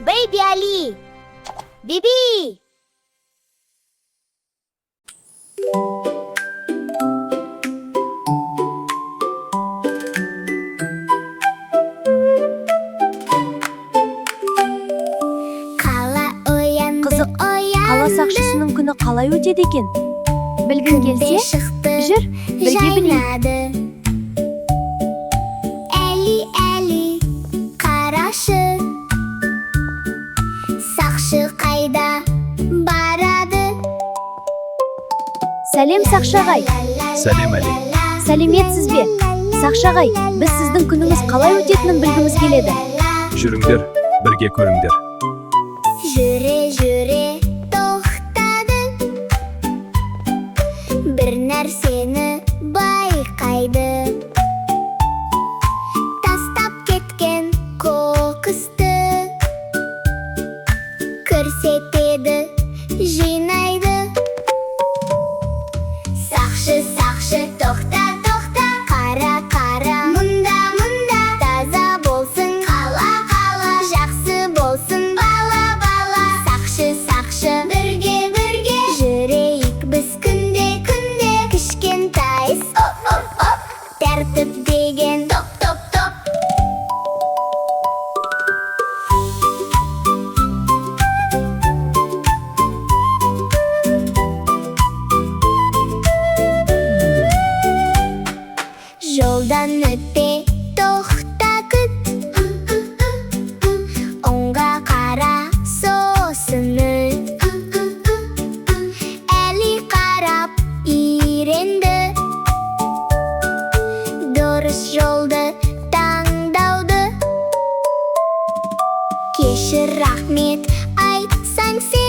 Baby Ali. Bibi. Қызық, қала сақшысының күні қалай өтеді екен? Білгің келсе, жүр, бірге білейік. Әли, қарашы. Сақшы қайда барады? Сәлем Сақшағай. Сәлем Әли. Сәлеметсіз бе? Сақшағай, біз сіздің күніңіз қалай өтетінін білгіміз келеді. Жүріңдер, бірге көріңдер. Жүре тоқтады. Бір нәрсені байқайды. Тастап кеткен қоқысты көрсетеді, жинайды. Сақшы, тоқта, қара, мұнда, таза болсын, қала, жақсы болсын, бала. Сақшы, бірге, жүрейік біз күнде, кішкентай іс, тәртіп деген топ. Жолдан өтпе, тоқта күт. Оңға қара, сосын өт. Әли қарап үйренді. Дұрыс жолды таңдауды. Кешір, рахмет айтсаң сен.